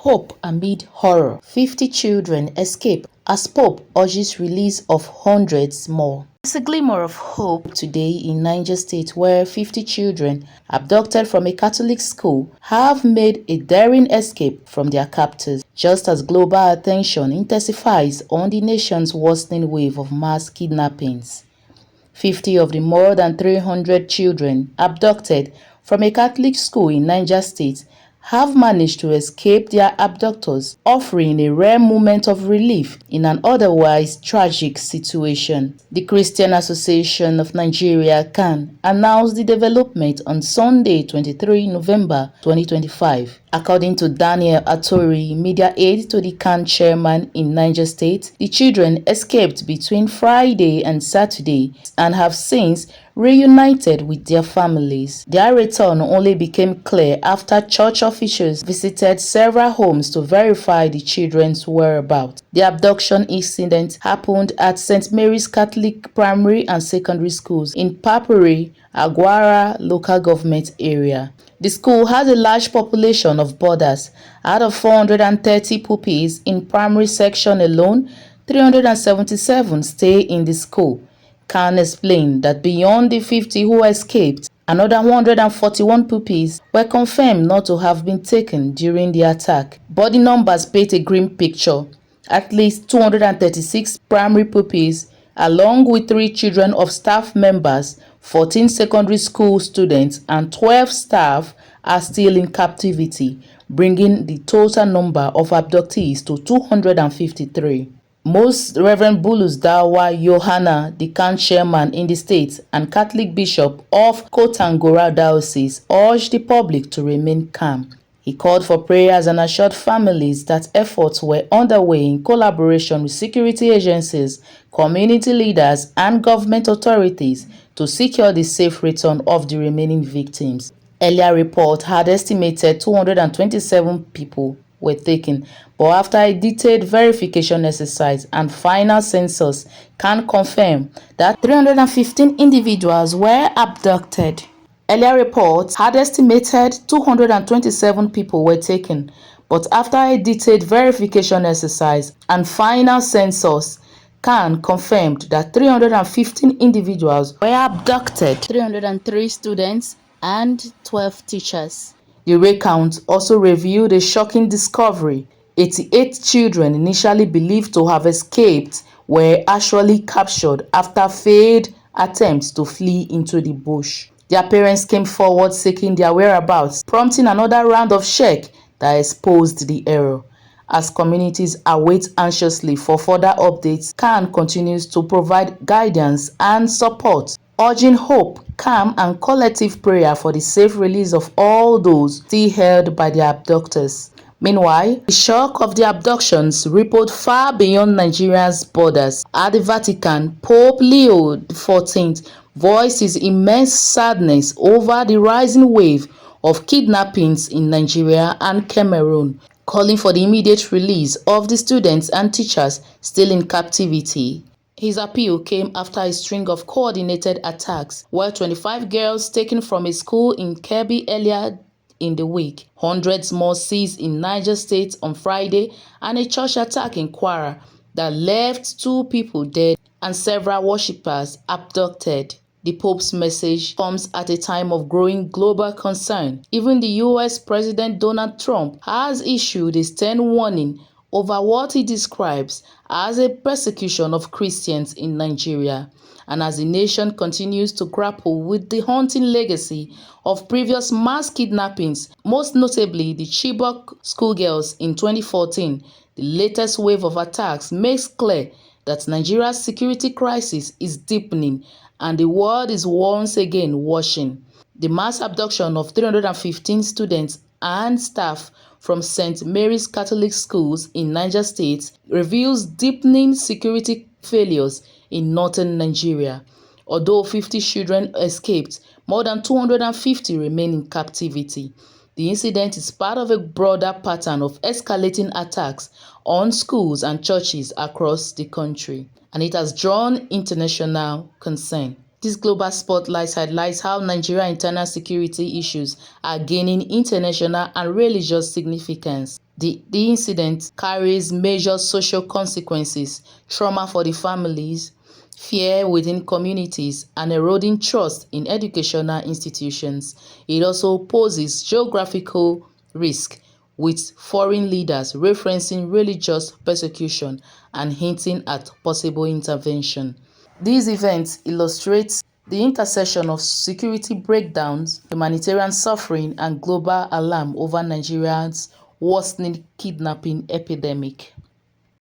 Hope amid horror. 50 children escape as Pope urges release of hundreds more. There's a glimmer of hope today in Niger State, where 50 children abducted from a Catholic school have made a daring escape from their captors, just as global attention intensifies on the nation's worsening wave of mass kidnappings. 50 of the more than 300 children abducted from a Catholic school in Niger State have managed to escape their abductors, offering a rare moment of relief in an otherwise tragic situation. The Christian Association of Nigeria (CAN) announced the development on Sunday, 23 November 2025. According to Daniel Atori, media aide to the CAN chairman in Niger State, the children escaped between Friday and Saturday and have since reunited with their families. Their return only became clear after church officials visited several homes to verify the children's whereabouts. The abduction incident happened at St. Mary's Catholic Primary and Secondary Schools in Papuri, Agwara local government area. The school has a large population of boarders. Out of 430 pupils in primary section alone, 377 stay in the school. CAN explained that beyond the 50 who escaped, another 141 pupils were confirmed not to have been taken during the attack. But the numbers paint a grim picture. At least 236 primary pupils, along with 3 children of staff members, 14 secondary school students, and 12 staff are still in captivity, bringing the total number of abductees to 253. Most Reverend Bulus Dawa Yohana, the CAN chairman in the state and Catholic Bishop of Kotangora Diocese, urged the public to remain calm. He called for prayers and assured families that efforts were underway in collaboration with security agencies, community leaders, and government authorities to secure the safe return of the remaining victims. Earlier reports had estimated 227 people were taken, but after a detailed verification exercise and final census, can confirm that 315 individuals were abducted. Earlier reports had estimated 227 people were taken, but after a detailed verification exercise and final census, CAN confirmed that 315 individuals were abducted, 303 students and 12 teachers. The recount also revealed a shocking discovery. 88 children initially believed to have escaped were actually captured after failed attempts to flee into the bush. Their parents came forward seeking their whereabouts, prompting another round of check that exposed the error. As communities await anxiously for further updates, CAN continues to provide guidance and support, urging hope, calm, and collective prayer for the safe release of all those still held by their abductors. Meanwhile, the shock of the abductions rippled far beyond Nigeria's borders. At the Vatican, Pope Leo XIV voiced his immense sadness over the rising wave of kidnappings in Nigeria and Cameroon, calling for the immediate release of the students and teachers still in captivity. His appeal came after a string of coordinated attacks, where 25 girls taken from a school in Kebbi earlier in the week, hundreds more seized in Niger State on Friday, and a church attack in Kwara that left 2 people dead and several worshippers abducted. The Pope's message comes at a time of growing global concern. Even the US President Donald Trump has issued a stern warning over what he describes as a persecution of Christians in Nigeria. And as the nation continues to grapple with the haunting legacy of previous mass kidnappings, most notably the Chibok schoolgirls in 2014, the latest wave of attacks makes clear that Nigeria's security crisis is deepening and the world is once again watching. The mass abduction of 315 students and staff from St. Mary's Catholic Schools in Niger State reveals deepening security failures in northern Nigeria. Although 50 children escaped, more than 250 remain in captivity. The incident is part of a broader pattern of escalating attacks on schools and churches across the country, and it has drawn international concern. This global spotlight highlights how Nigeria's internal security issues are gaining international and religious significance. The incident carries major social consequences, trauma for the families, fear within communities, and eroding trust in educational institutions. It also poses geographical risk, with foreign leaders referencing religious persecution and hinting at possible intervention. These events illustrate the intersection of security breakdowns, humanitarian suffering, and global alarm over Nigeria's worsening kidnapping epidemic.